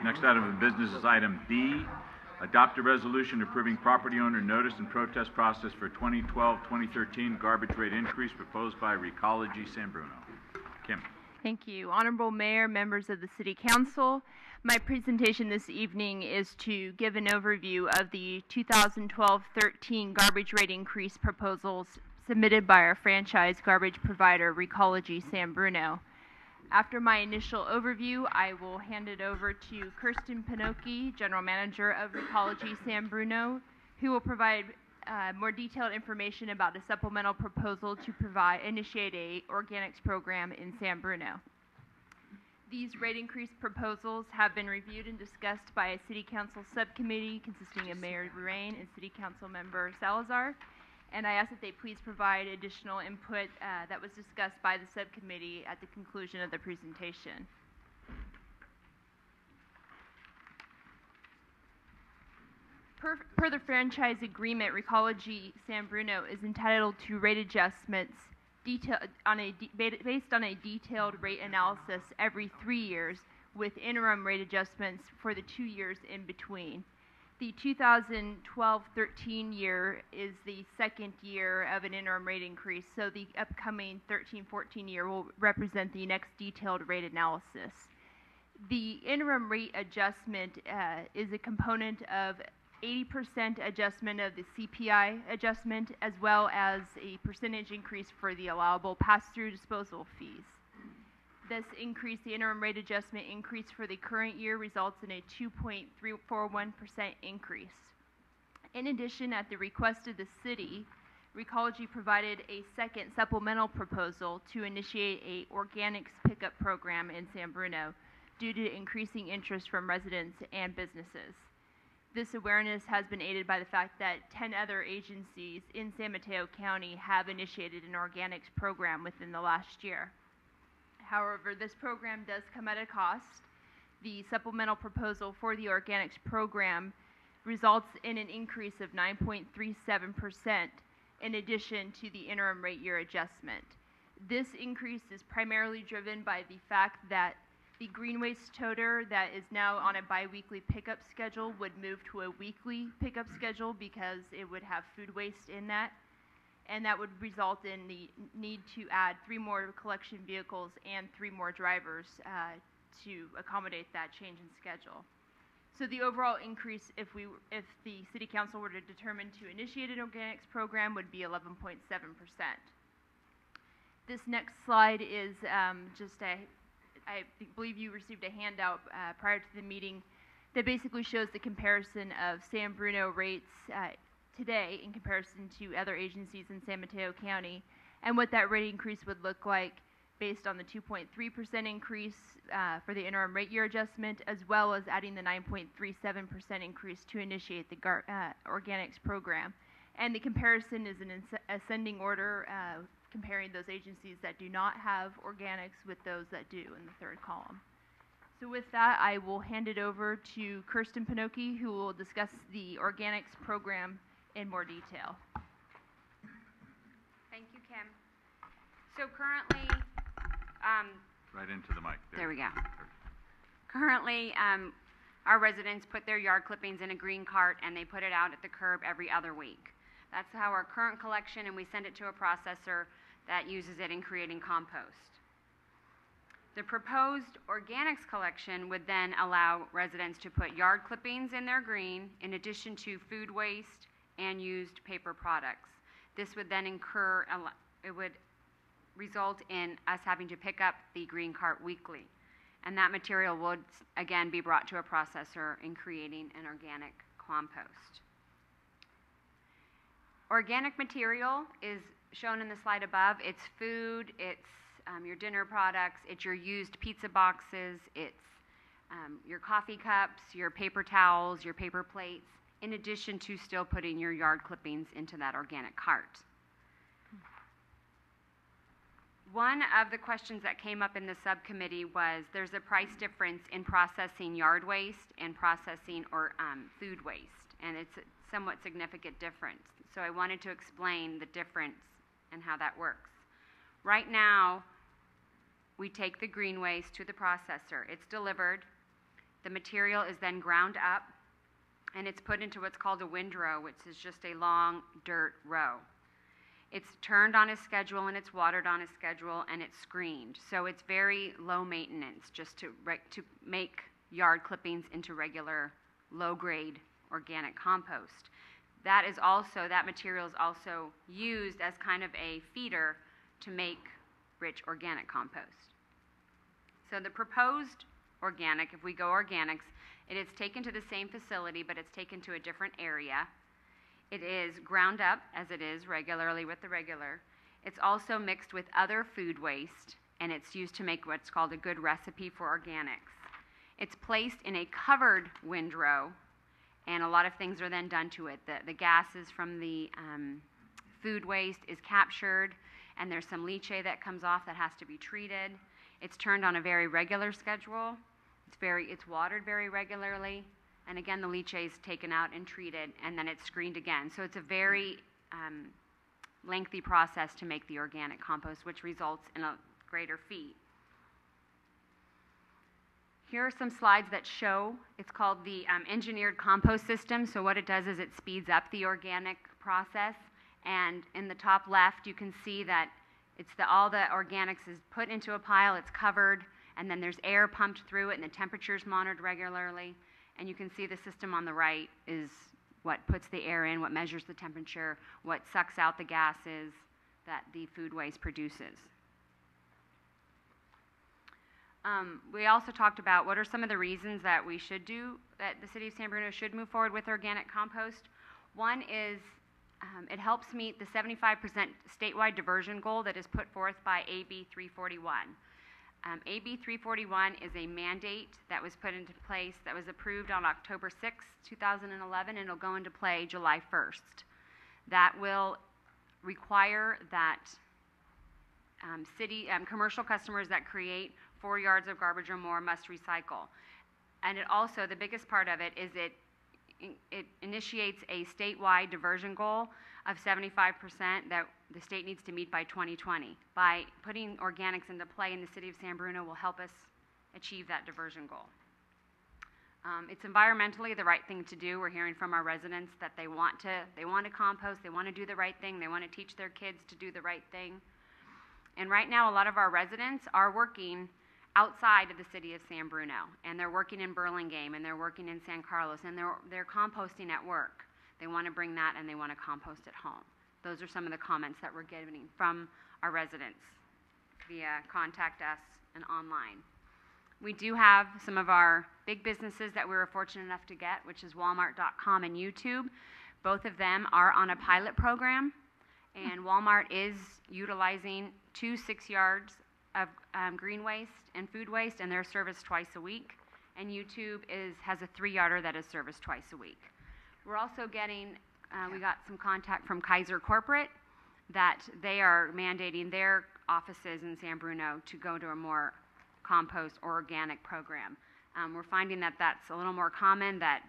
Next item of business is item B, adopt a resolution approving property owner notice and protest process for 2012-2013 garbage rate increase proposed by Recology San Bruno. Kim. Thank you. Honorable Mayor, members of the City Council, my presentation this evening is to give an overview of the 2012-13 garbage rate increase proposals submitted by our franchise garbage provider, Recology San Bruno. After my initial overview, I will hand it over to Kirsten Pinocchi, General Manager of Recology San Bruno, who will provide more detailed information about a supplemental proposal to initiate a organics program in San Bruno. These rate increase proposals have been reviewed and discussed by a City Council subcommittee consisting of Mayor Rain and City Council Member Salazar, and I ask that they please provide additional input that was discussed by the subcommittee at the conclusion of the presentation. Per the franchise agreement, Recology San Bruno is entitled to rate adjustments based on a detailed rate analysis every 3 years, with interim rate adjustments for the 2 years in between. The 2012-13 year is the second year of an interim rate increase, so the upcoming 13-14 year will represent the next detailed rate analysis. The interim rate adjustment is a component of 80% adjustment of the CPI adjustment, as well as a percentage increase for the allowable pass-through disposal fees. This increase, the interim rate adjustment increase for the current year, results in a 2.341% increase. In addition, at the request of the city, Recology provided a second supplemental proposal to initiate a organics pickup program in San Bruno due to increasing interest from residents and businesses. This awareness has been aided by the fact that 10 other agencies in San Mateo County have initiated an organics program within the last year. However, this program does come at a cost. The supplemental proposal for the organics program results in an increase of 9.37% in addition to the interim rate year adjustment. This increase is primarily driven by the fact that the green waste toter that is now on a bi-weekly pickup schedule would move to a weekly pickup schedule because it would have food waste in that, and that would result in the need to add 3 more collection vehicles and 3 more drivers to accommodate that change in schedule. So the overall increase, if the City Council were to determine to initiate an organics program, would be 11.7%. This next slide is I believe you received a handout prior to the meeting that basically shows the comparison of San Bruno rates today in comparison to other agencies in San Mateo County, and what that rate increase would look like based on the 2.3% increase for the interim rate year adjustment, as well as adding the 9.37% increase to initiate the organics program. And the comparison is in ascending order, comparing those agencies that do not have organics with those that do in the third column. So with that, I will hand it over to Kirsten Pinocchi, who will discuss the organics program in more detail. Thank you, Kim. So currently, Right into the mic. There we go. Currently, our residents put their yard clippings in a green cart and they put it out at the curb every other week. That's how our current collection, and we send it to a processor that uses it in creating compost. The proposed organics collection would then allow residents to put yard clippings in their green in addition to food waste and used paper products. This would then it would result in us having to pick up the green cart weekly. And that material would again be brought to a processor in creating an organic compost. Organic material is shown in the slide above. It's food, it's your dinner products, it's your used pizza boxes, it's your coffee cups, your paper towels, your paper plates, in addition to still putting your yard clippings into that organic cart. One of the questions that came up in the subcommittee was there's a price difference in processing yard waste and processing food waste, and it's a somewhat significant difference. So I wanted to explain the difference and how that works. Right now, we take the green waste to the processor. It's delivered. The material is then ground up, and it's put into what's called a windrow, which is just a long dirt row. It's turned on a schedule, and it's watered on a schedule, and it's screened. So it's very low maintenance just to make yard clippings into regular low-grade organic compost. That material is also used as kind of a feeder to make rich organic compost. So the proposed organic, if we go organics, it is taken to the same facility, but it's taken to a different area. It is ground up, as it is regularly with the regular. It's also mixed with other food waste, and it's used to make what's called a good recipe for organics. It's placed in a covered windrow, and a lot of things are then done to it. The gases from the food waste is captured, and there's some leachate that comes off that has to be treated. It's turned on a very regular schedule. It's watered very regularly, and again, the leachate is taken out and treated, and then it's screened again. So it's a very lengthy process to make the organic compost, which results in a greater feed. Here are some slides that show, it's called the engineered compost system. So what it does is it speeds up the organic process. And in the top left, you can see that all the organics is put into a pile, it's covered, and then there's air pumped through it, and the temperature's monitored regularly. And you can see the system on the right is what puts the air in, what measures the temperature, what sucks out the gases that the food waste produces. We also talked about what are some of the reasons that the City of San Bruno should move forward with organic compost. One is it helps meet the 75% statewide diversion goal that is put forth by AB 341. AB 341 is a mandate that was put into place, that was approved on October 6, 2011, and it'll go into play July 1st. That will require that commercial customers that create 4 yards of garbage or more must recycle. And it also, the biggest part of it is it initiates a statewide diversion goal of 75% that the state needs to meet by 2020. By putting organics into play in the City of San Bruno will help us achieve that diversion goal. It's environmentally the right thing to do. We're hearing from our residents that they want to compost, they want to do the right thing, they want to teach their kids to do the right thing. And right now, a lot of our residents are working outside of the City of San Bruno, and they're working in Burlingame, and they're working in San Carlos, and they're composting at work. They want to bring that, and they want to compost at home. Those are some of the comments that we're getting from our residents via Contact Us and online. We do have some of our big businesses that we were fortunate enough to get, which is Walmart.com and YouTube. Both of them are on a pilot program, and Walmart is utilizing 2 6 yards of green waste and food waste, and they're serviced twice a week. And YouTube has a 3-yarder that is serviced twice a week. We're also getting, we got some contact from Kaiser Corporate that they are mandating their offices in San Bruno to go to a more compost or organic program. We're finding that that's a little more common, that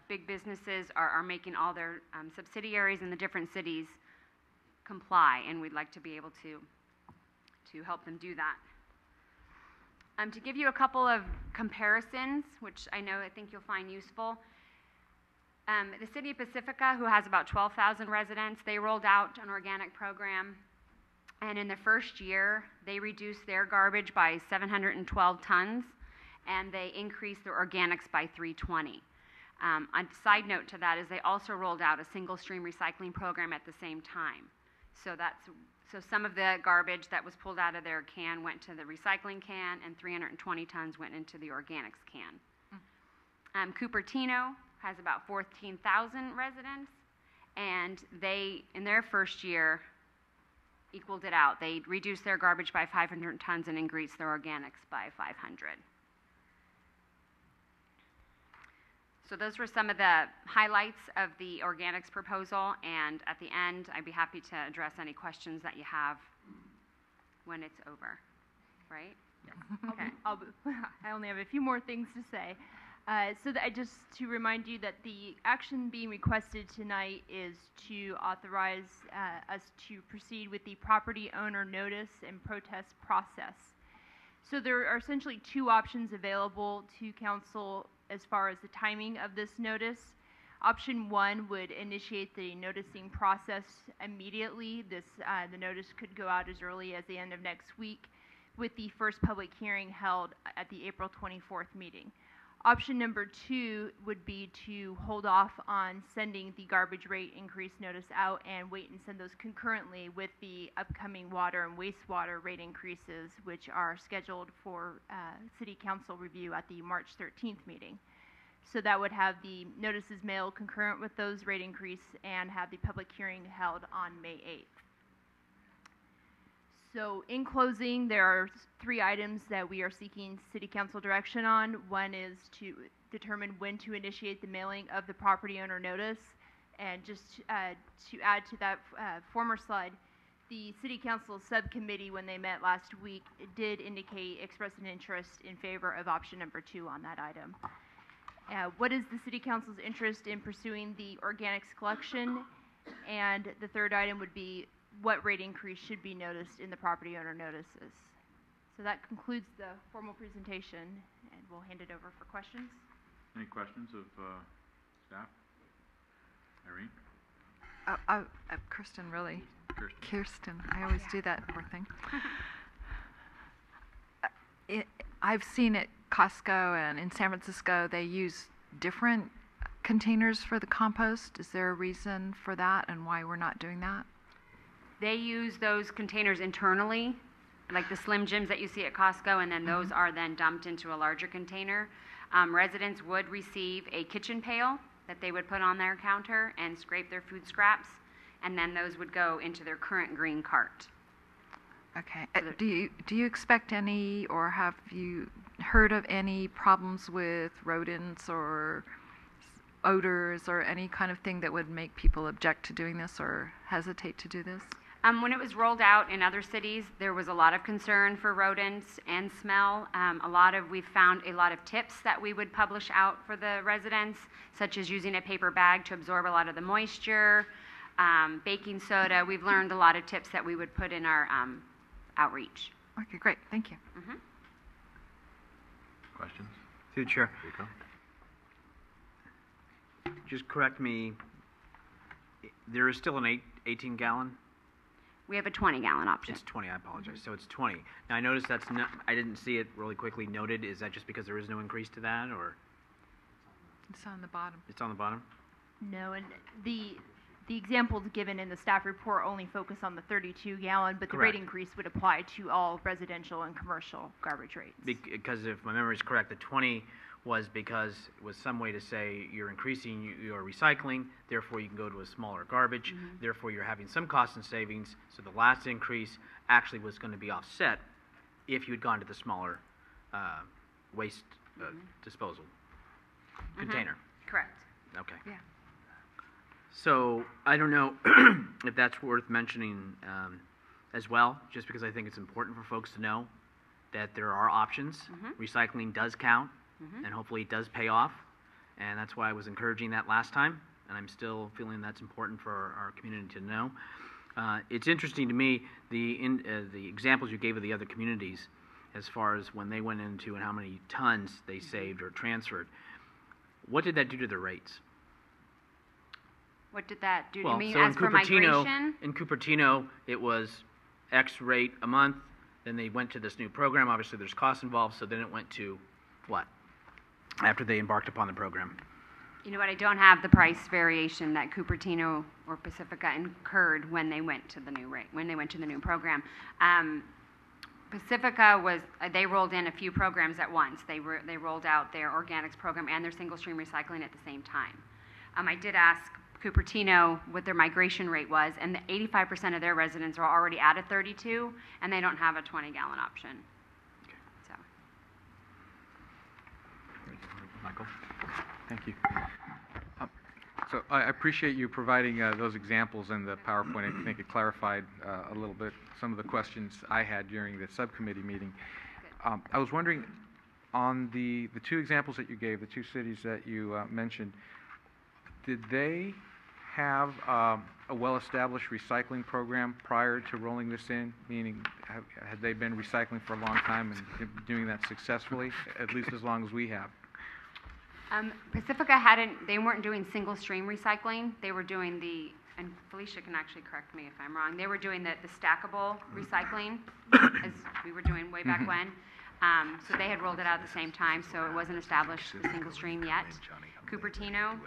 big businesses are making all their subsidiaries in the different cities comply, and we'd like to be able to help them do that. To give you a couple of comparisons, which I think you'll find useful, the City of Pacifica, who has about 12,000 residents, they rolled out an organic program, and in the first year, they reduced their garbage by 712 tons, and they increased their organics by 320. A side note to that is they also rolled out a single stream recycling program at the same time. So some of the garbage that was pulled out of their can went to the recycling can, and 320 tons went into the organics can. Cupertino has about 14,000 residents, and they, in their first year, equaled it out. They reduced their garbage by 500 tons and increased their organics by 500. So those were some of the highlights of the organics proposal, and at the end, I'd be happy to address any questions that you have when it's over, right? Yes. Okay. I only have a few more things to say. Just to remind you that the action being requested tonight is to authorize us to proceed with the property owner notice and protest process. So there are essentially two options available to council as far as the timing of this notice. Option one would initiate the noticing process immediately. The notice could go out as early as the end of next week, with the first public hearing held at the April 24th meeting. Option number two would be to hold off on sending the garbage rate increase notice out and wait and send those concurrently with the upcoming water and wastewater rate increases, which are scheduled for City Council review at the March 13th meeting. So that would have the notices mailed concurrent with those rate increase and have the public hearing held on May 8th. So in closing, there are three items that we are seeking City Council direction on. One is to determine when to initiate the mailing of the property owner notice. And just to add to that former slide, the City Council subcommittee, when they met last week, did express an interest in favor of option number 2 on that item. What is the City Council's interest in pursuing the organics collection? And the third item would be what rate increase should be noticed in the property owner notices. So that concludes the formal presentation, and we'll hand it over for questions. Any questions of staff? Irene? Kirsten, really. Kirsten. I always do that poor thing. I've seen at Costco and in San Francisco, they use different containers for the compost. Is there a reason for that and why we're not doing that? They use those containers internally, like the Slim Jims that you see at Costco, and then those are then dumped into a larger container. Residents would receive a kitchen pail that they would put on their counter and scrape their food scraps, and then those would go into their current green cart. Okay. Do you expect any, or have you heard of any problems with rodents or odors or any kind of thing that would make people object to doing this or hesitate to do this? When it was rolled out in other cities, there was a lot of concern for rodents and smell. We found a lot of tips that we would publish out for the residents, such as using a paper bag to absorb a lot of the moisture, baking soda. We've learned a lot of tips that we would put in our outreach. Okay, great. Thank you. Questions? Through the chair. Rico? Just correct me, there is still an 18-gallon? We have a 20-gallon option. It's 20, I apologize. So it's 20. Now, I noticed that's not, I didn't see it really quickly noted. Is that just because there is no increase to that, or? It's on the bottom. It's on the bottom? No, and the examples given in the staff report only focus on the 32-gallon, but the rate Correct. increase would apply to all residential and commercial garbage rates. Because if my memory is correct, the 20 was because it was some way to say you're increasing your recycling, therefore you can go to a smaller garbage, therefore you're having some cost and savings, so the last increase actually was going to be offset if you had gone to the smaller waste disposal container. Correct. Okay. Yeah. So I don't know if that's worth mentioning as well, just because I think it's important for folks to know that there are options. Recycling does count, and hopefully it does pay off, and that's why I was encouraging that last time, and I'm still feeling that's important for our community to know. It's interesting to me, the examples you gave of the other communities as far as when they went into and how many tons they saved or transferred. What did that do to their rates? What did that do? Well, You mean so as for migration? in Cupertino, it was X rate a month. Then they went to this new program. Obviously, there's costs involved, so then it went to what? After they embarked upon the program. You know what? I don't have the price variation that Cupertino or Pacifica incurred when they went to the new rate, when they went to the new program. Pacifica was, they rolled in a few programs at once. They rolled out their organics program and their single stream recycling at the same time. I did ask Cupertino what their migration rate was, and 85% of their residents are already at a 32, and they don't have a 20-gallon option. Okay. So. Michael? Thank you. So I appreciate you providing those examples in the PowerPoint. I think it clarified a little bit some of the questions I had during the subcommittee meeting. I was wondering, on the two examples that you gave, the two cities that you mentioned, did they have a well-established recycling program prior to rolling this in? Meaning, had they been recycling for a long time and doing that successfully, at least as long as we have? Pacifica they weren't doing single stream recycling. They were doing and Felicia can actually correct me if I'm wrong, they were doing the stackable recycling, as we were doing way back when. So they had rolled it out at the same time, so it wasn't established the single stream yet. Cupertino,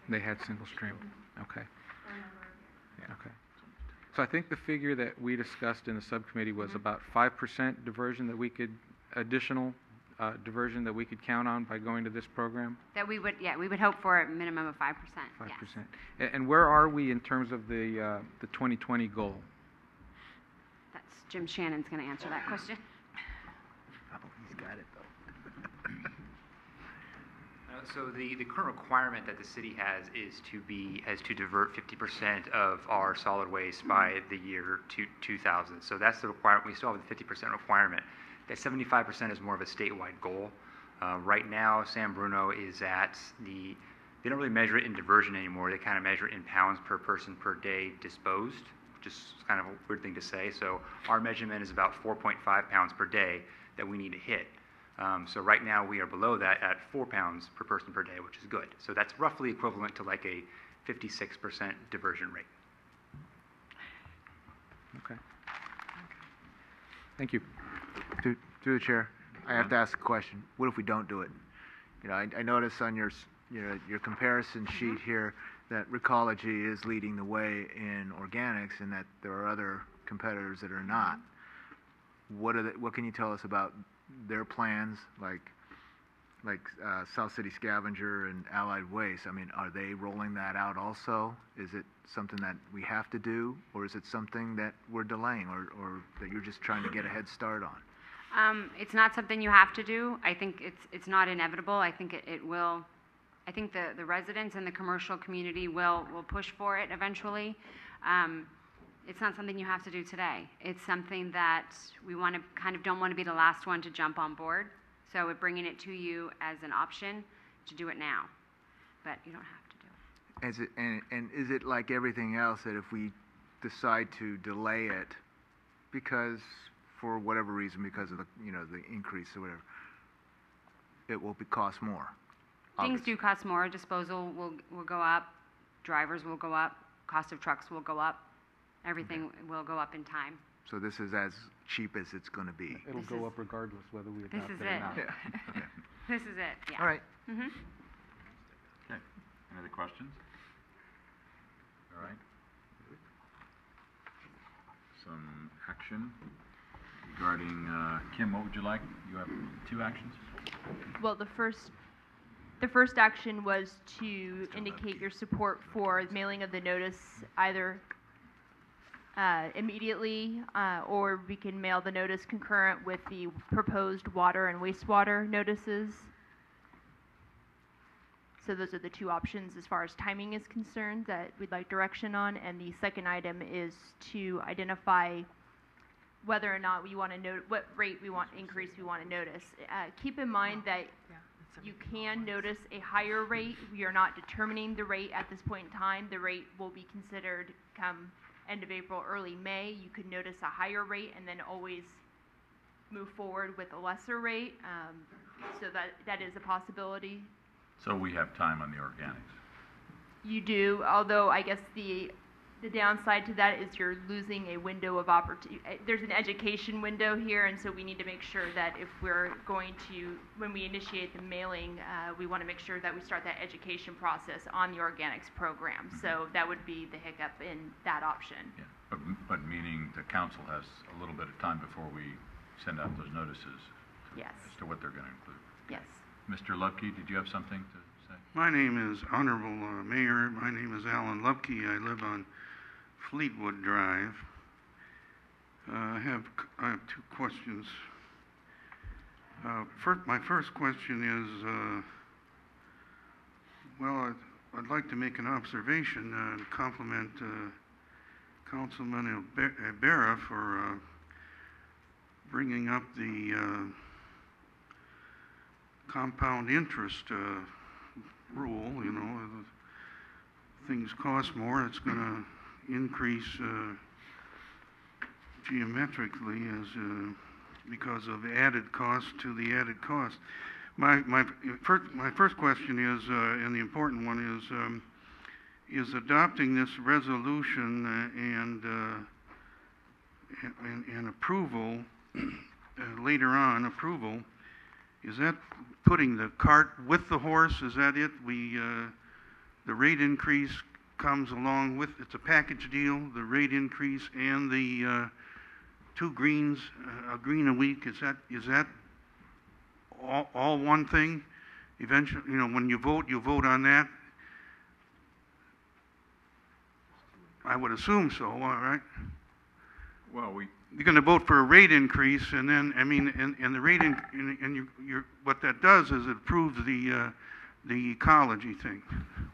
They had single stream. Okay. Okay. So I think the figure that we discussed in the subcommittee was about 5% diversion that we could, additional diversion that we could count on by going to this program? that we would hope for a minimum of 5%. 5%. Yes. And where are we in terms of the 2020 goal? That's Jim Shannon's going to answer that question. Oh, he's got it, though. So the current requirement that the city has is to divert 50% of our solid waste by the year 2000. So that's the requirement. We still have the 50% requirement. That 75% is more of a statewide goal. Right now, San Bruno is at they don't really measure it in diversion anymore. They kind of measure it in pounds per person per day disposed, which is kind of a weird thing to say. So our measurement is about 4.5 pounds per day that we need to hit. So right now we are below that at 4 pounds per person per day, which is good. So that's roughly equivalent to like a 56% diversion rate. Okay. Thank you. Through the chair, I have to ask a question. What if we don't do it? You know, I notice on your comparison sheet here that Recology is leading the way in organics, and that there are other competitors that are not. What can you tell us about their plans, like South City Scavenger and Allied Waste? I mean, are they rolling that out also? Is it something that we have to do, or is it something that we're delaying, or that you're just trying to get a head start on? It's not something you have to do. I think it's not inevitable. I think it will. I think the residents and the commercial community will push for it eventually. It's not something you have to do today. It's something that we don't want to be the last one to jump on board. So we're bringing it to you as an option to do it now, but you don't have to do it. And is it like everything else that if we decide to delay it because for whatever reason, because of the increase or whatever, it will cost more? Things do cost more. Disposal will go up. Drivers will go up. Cost of trucks will go up. Everything will go up in time. So this is as cheap as it's going to be. It'll go up regardless whether we adopt it or it. not. Yeah. Okay. This is it. Yeah. All right. Mm-hmm. Okay. Any other questions? All right. Some action regarding, Kim, what would you like? You have 2 actions? Well, the first action was to indicate your support for mailing of the notice either immediately, or we can mail the notice concurrent with the proposed water and wastewater notices. So those are the 2 options as far as timing is concerned that we'd like direction on. And the second item is to identify whether or not we want to note what rate increase we want to notice. Keep in mind that you can notice a higher rate. We are not determining the rate at this point in time. The rate will be considered come end of April, early May. You could notice a higher rate and then always move forward with a lesser rate. So that is a possibility. So we have time on the organics. You do, although I guess the downside to that is you're losing a window of opportunity. There's an education window here, and so we need to make sure that if we're going to, when we initiate the mailing, we want to make sure that we start that education process on the organics program. So that would be the hiccup in that option. Yeah. But meaning the council has a little bit of time before we send out those notices. Yes. As to what they're going to include. Yes. Mr. Lupke, did you have something to say? My name is Honorable Mayor. My name is Alan Lupke. I live on Fleetwood Drive. I have 2 questions. My first question is, well, I'd like to make an observation and compliment Councilman Ibarra for bringing up the compound interest rule. things cost more, it's going to increase geometrically as because of added cost to the added cost. My first question is, and the important one is adopting this resolution and approval later on approval. Is that putting the cart with the horse? Is that it? The rate increase comes along with, it's a package deal, the rate increase and the 2 greens, a green a week. Is that all one thing? Eventually, when you vote on that. I would assume so, all right? Well, You're going to vote for a rate increase, and then, and the rate, what that does is it approves the ecology thing.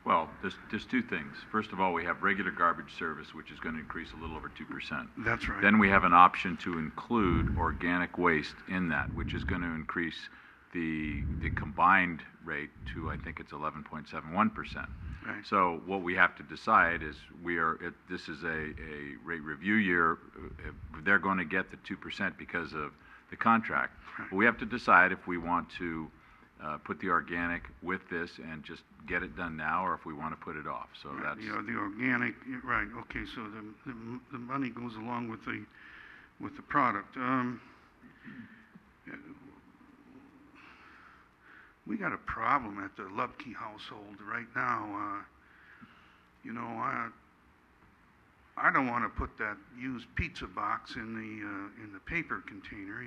well, there's 2 things. First of all, we have regular garbage service, which is going to increase a little over 2%. That's right. Then we have an option to include organic waste in that, which is going to increase the combined rate to, I think it's 11.71%. Right. So what we have to decide is this is a rate review year. They're going to get the 2% because of the contract. Right. But we have to decide if we want to put the organic with this and just get it done now, or if we want to put it off. So Right, that's the organic, right? Okay, so the money goes along with the product. We got a problem at the Lubke household right now. I don't want to put that used pizza box in the paper container.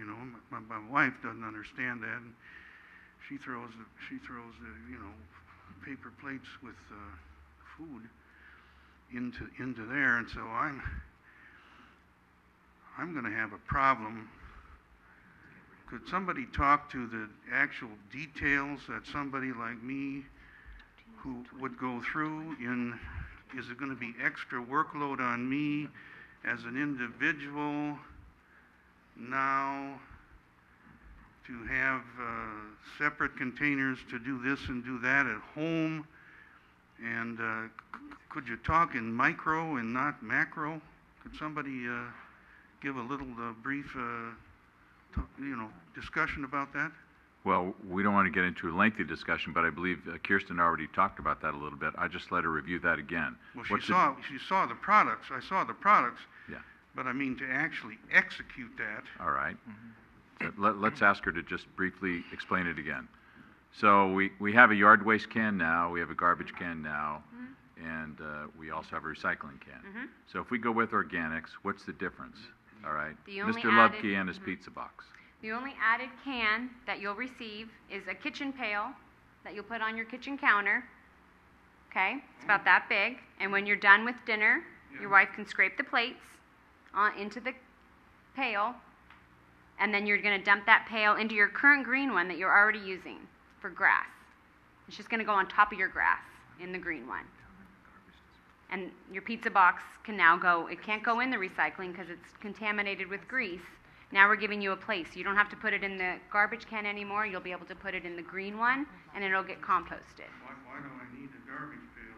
My wife doesn't understand that. And she throws the paper plates with food into there, and so I'm going to have a problem. Could somebody talk to the actual details that somebody like me who would go through is it going to be extra workload on me as an individual now to have separate containers to do this and do that at home? And could you talk in micro and not macro? Could somebody give a little brief discussion about that? Well, we don't want to get into a lengthy discussion, but I believe Kirsten already talked about that a little bit. I just let her review that again. Well, she saw the products. I saw the products. Yeah. But I mean to actually execute that. All right. So let's ask her to just briefly explain it again. So we have a yard waste can now, we have a garbage can now, and we also have a recycling can. So if we go with organics, what's the difference? All right. Mr. Lubke and his pizza box. The only added can that you'll receive is a kitchen pail that you'll put on your kitchen counter. Okay? It's about that big. And when you're done with dinner, your wife can scrape the plates into the pail, and then you're going to dump that pail into your current green one that you're already using for grass. It's just going to go on top of your grass in the green one. And your pizza box can now go, it can't go in the recycling because it's contaminated with grease. Now we're giving you a place. You don't have to put it in the garbage can anymore. You'll be able to put it in the green one, and it'll get composted. Why do I need a garbage pail?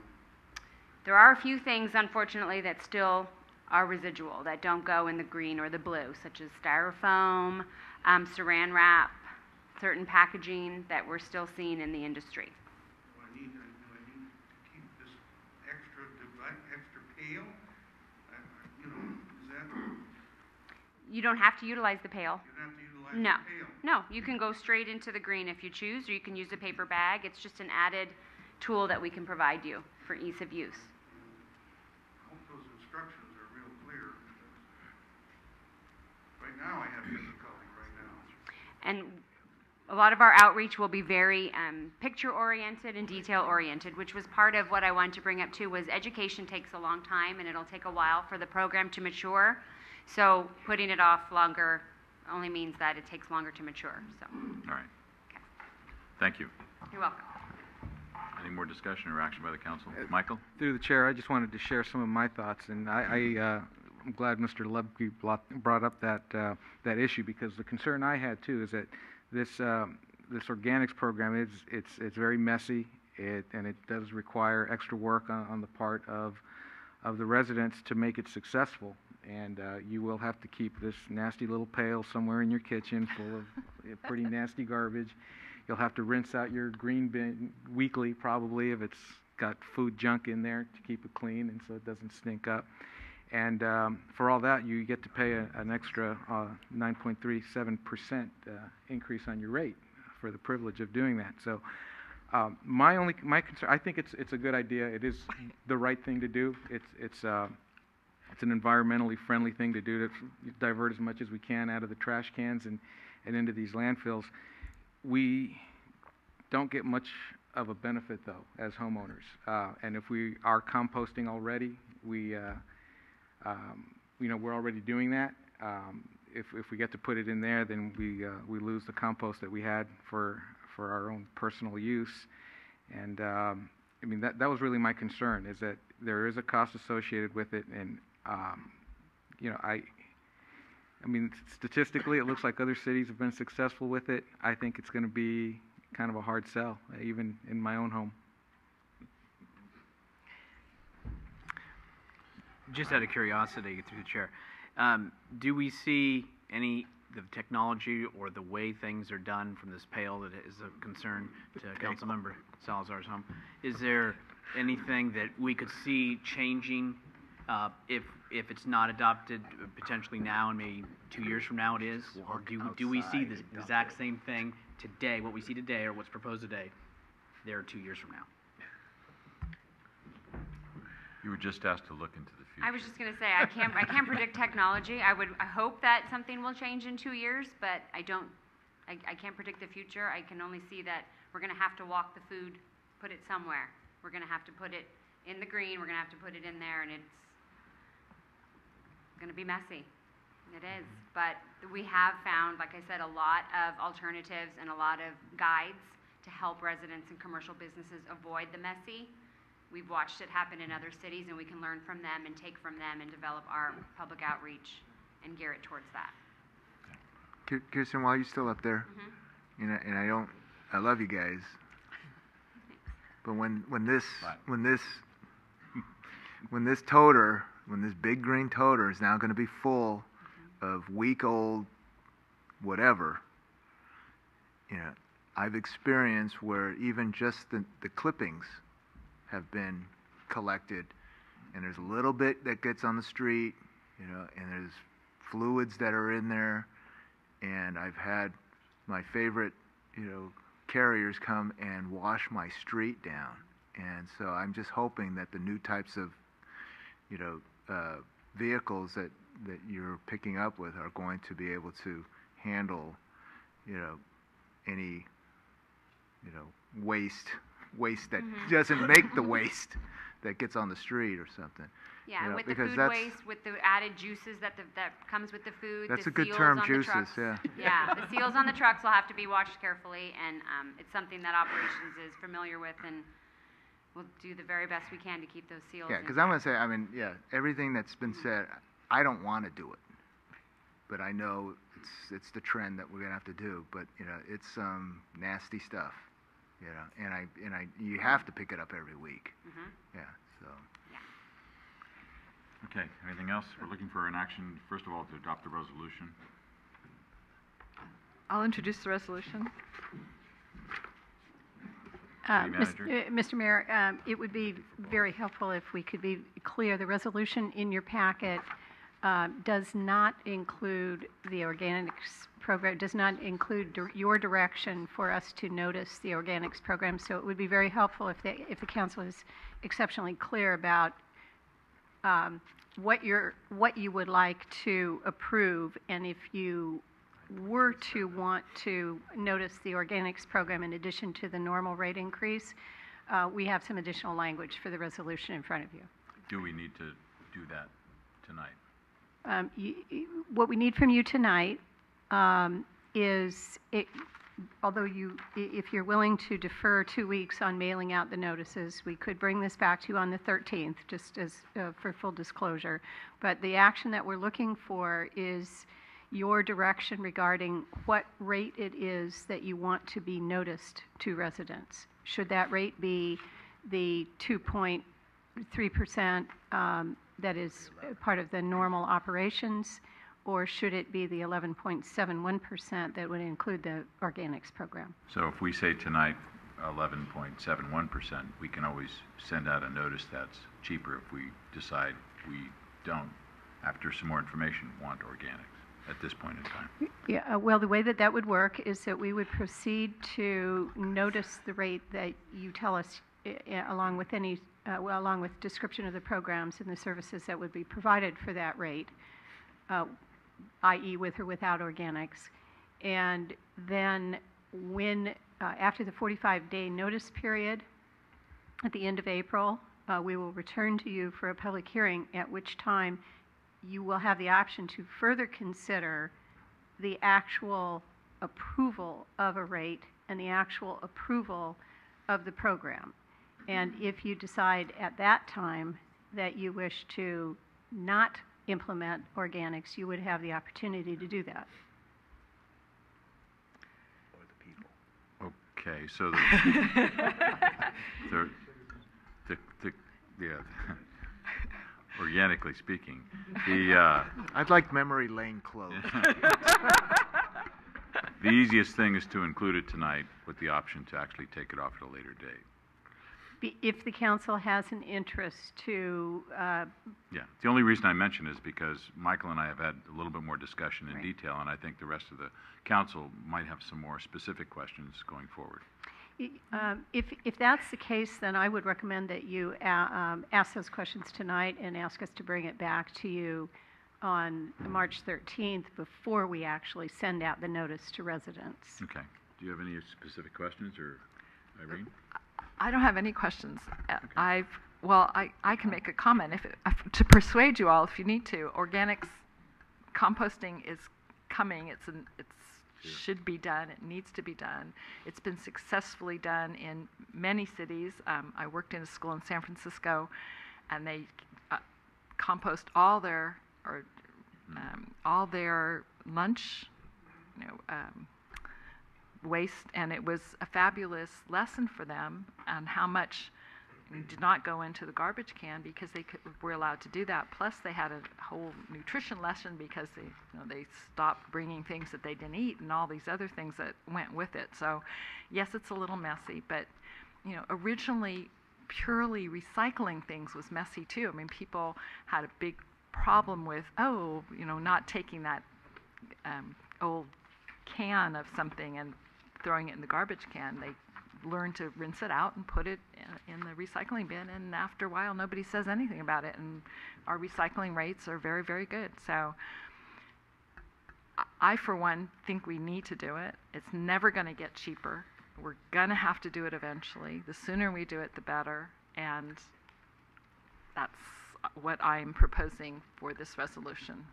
There are a few things, unfortunately, that still are residual, that don't go in the green or the blue, such as styrofoam, saran wrap, certain packaging that we're still seeing in the industry. Do I need to keep this extra pail? Is that... You don't have to utilize the pail. You don't have to utilize No. the pail? No, you can go straight into the green if you choose, or you can use a paper bag. It's just an added tool that we can provide you for ease of use. I hope those instructions are real clear. Right now I have difficulty right now. And a lot of our outreach will be very picture-oriented and detail-oriented, which was part of what I wanted to bring up too, was education takes a long time, and it'll take a while for the program to mature. So putting it off longer only means that it takes longer to mature. So. All right. Okay. Thank you. You're welcome. Any more discussion or action by the council? Michael? Through the chair, I just wanted to share some of my thoughts, and I'm glad Mr. Lubke brought up that issue, because the concern I had too is that this organics program it's very messy, and it does require extra work on the part of the residents to make it successful. And you will have to keep this nasty little pail somewhere in your kitchen full of pretty nasty garbage. You'll have to rinse out your green bin weekly, probably, if it's got food junk in there, to keep it clean and so it doesn't stink up. And for all that, you get to pay an extra 9.37% increase on your rate for the privilege of doing that. So my concern, I think it's a good idea. It is the right thing to do. It's an environmentally friendly thing to do, to divert as much as we can out of the trash cans and into these landfills. We don't get much of a benefit, though, as homeowners. And if we are composting already, we're already doing that. If we get to put it in there, then we lose the compost that we had for our own personal use. And I mean, that was really my concern, is that there is a cost associated with it. And I mean, statistically, it looks like other cities have been successful with it. I think it's going to be kind of a hard sell, even in my own home. Just out of curiosity, through the chair, do we see any the technology or the way things are done from this pail that is a concern to Councilmember Salazar's home? Is there anything that we could see changing if it's not adopted potentially now and maybe 2 years from now it is? Or do we see the exact same thing today, what we see today or what's proposed today, there 2 years from now? You were just asked to look into the future. I was just going to say, I can't predict technology. I hope that something will change in 2 years, but I can't predict the future. I can only see that we're going to have to walk the food, put it somewhere. We're going to have to put it in the green. We're going to have to put it in there, and it's going to be messy. It is. But we have found, like I said, a lot of alternatives and a lot of guides to help residents and commercial businesses avoid the messy. We've watched it happen in other cities, and we can learn from them and take from them and develop our public outreach and gear it towards that. Kirsten, while you're still up there, I love you guys, but when this big green toter is now going to be full of week-old whatever, I've experienced where even just the clippings have been collected, and there's a little bit that gets on the street, and there's fluids that are in there, and I've had my favorite, carriers come and wash my street down. And so I'm just hoping that the new types of, vehicles that you're picking up with are going to be able to handle, any, waste that doesn't make the waste that gets on the street or something. Yeah, and with the because food waste, with the added juices that comes with the food. That's the a good seals term, on the juices, trucks. yeah. Yeah, the seals on the trucks will have to be watched carefully, and it's something that operations is familiar with, and we'll do the very best we can to keep those seals. Yeah, because I'm going to say, everything that's been said, I don't want to do it, but I know it's the trend that we're going to have to do. But it's some nasty stuff, and you have to pick it up every week. Yeah, so. Okay, anything else? We're looking for an action, first of all, to adopt the resolution. I'll introduce the resolution. Mr. Mayor, it would be very helpful if we could be clear. The resolution in your packet does not include the organics program, does not include your direction for us to notice the organics program. So it would be very helpful if the council is exceptionally clear about what you would like to approve, and if you were to want to notice the organics program in addition to the normal rate increase, we have some additional language for the resolution in front of you. Do we need to do that tonight? What we need from you tonight is, although if you're willing to defer 2 weeks on mailing out the notices, we could bring this back to you on the 13th, just as for full disclosure. But the action that we're looking for is your direction regarding what rate it is that you want to be noticed to residents. Should that rate be the 2.3% that is part of the normal operations, or should it be the 11.71% that would include the organics program? So if we say tonight 11.71%, we can always send out a notice that's cheaper if we decide we don't, after some more information, want organics at this point in time. Yeah, well, the way that that would work is that we would proceed to notice the rate that you tell us, along with any, along with description of the programs and the services that would be provided for that rate, i.e. with or without organics. And then when, after the 45-day notice period, at the end of April, we will return to you for a public hearing, at which time you will have the option to further consider the actual approval of a rate and the actual approval of the program. And if you decide at that time that you wish to not implement organics, you would have the opportunity to do that. Okay, so organically speaking, I'd like memory lane closed. the easiest thing is to include it tonight with the option to actually take it off at a later date. If the council has an interest to... Yeah, the only reason I mention is because Michael and I have had a little bit more discussion in Right. detail, and I think the rest of the council might have some more specific questions going forward. If that's the case, then I would recommend that you ask those questions tonight and ask us to bring it back to you on March 13th before we actually send out the notice to residents. Okay. Do you have any specific questions, or Irene? I don't have any questions. I can make a comment to persuade you all if you need to. Organics composting is coming. It's should be done. It needs to be done. It's been successfully done in many cities. I worked in a school in San Francisco, and they compost all their lunch, waste, and it was a fabulous lesson for them on how much did not go into the garbage can because were allowed to do that. Plus, they had a whole nutrition lesson because they stopped bringing things that they didn't eat and all these other things that went with it. So, yes, it's a little messy, but originally purely recycling things was messy too. I mean, people had a big problem with not taking that old can of something and throwing it in the garbage can. They learn to rinse it out and put it in the recycling bin, and after a while nobody says anything about it, and our recycling rates are very, very good. So I for one think we need to do it. It's never going to get cheaper. We're going to have to do it eventually. The sooner we do it, the better, and that's what I'm proposing for this resolution.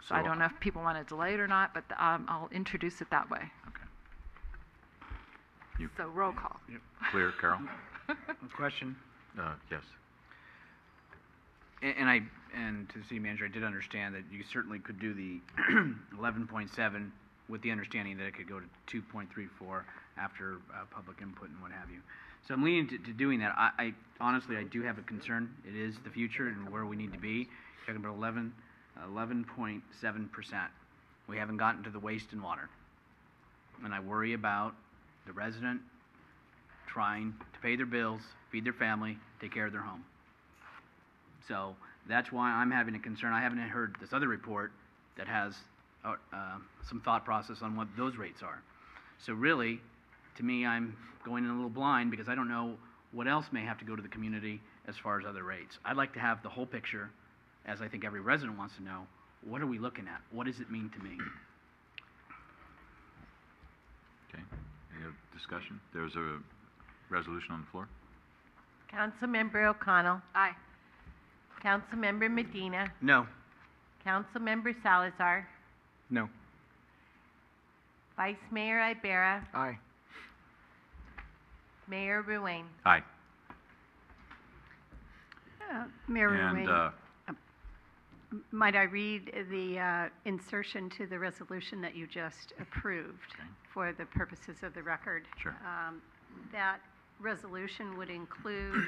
So I don't know if people want to delay it or not, but I'll introduce it that way. Okay. So roll call. Yep. Clear, Carol? Question? Yes. And to the city manager, I did understand that you certainly could do the 11.7 with the understanding that it could go to 2.34 after public input and what have you. So I'm leaning to doing that. I honestly, I do have a concern. It is the future and where we need to be. Talking about 11.7%. We haven't gotten to the waste and water. And I worry about the resident trying to pay their bills, feed their family, take care of their home. So that's why I'm having a concern. I haven't heard this other report that has some thought process on what those rates are. So really, to me, I'm going in a little blind because I don't know what else may have to go to the community as far as other rates. I'd like to have the whole picture, as I think every resident wants to know. What are we looking at? What does it mean to me? Okay. Any other discussion? There's a resolution on the floor. Councilmember O'Connell. Aye. Councilmember Medina. No. Councilmember Salazar. No. Vice Mayor Ibarra. Aye. Mayor Ruane. Aye. Mayor And Ruane. Might I read the insertion to the resolution that you just approved Okay. for the purposes of the record? Sure. That resolution would include,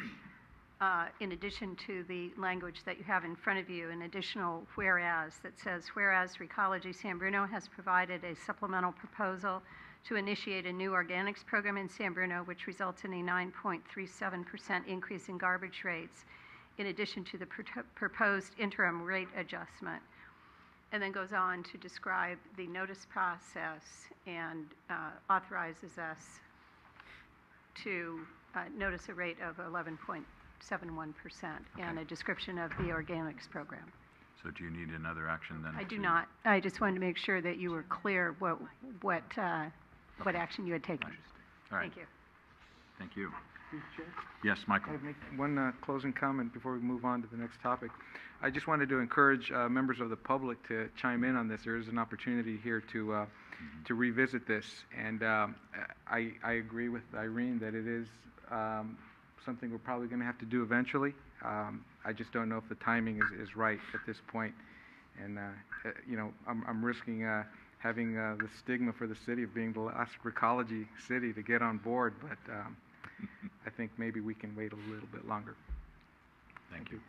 in addition to the language that you have in front of you, an additional whereas that says, whereas Recology San Bruno has provided a supplemental proposal to initiate a new organics program in San Bruno, which results in a 9.37% increase in garbage rates, in addition to the proposed interim rate adjustment. And then goes on to describe the notice process and authorizes us to notice a rate of 11.71% and a description of the organics program. So do you need another action then? I do not. I just wanted to make sure that you were clear what action you had taken. All right. Thank you. Thank you. Yes, Michael. Can I make one closing comment before we move on to the next topic? I just wanted to encourage members of the public to chime in on this. There is an opportunity here to revisit this, and I agree with Irene that it is something we're probably going to have to do eventually. I just don't know if the timing is right at this point, and you know, I'm risking having the stigma for the city of being the last Recology city to get on board, but I think maybe we can wait a little bit longer. Thank you.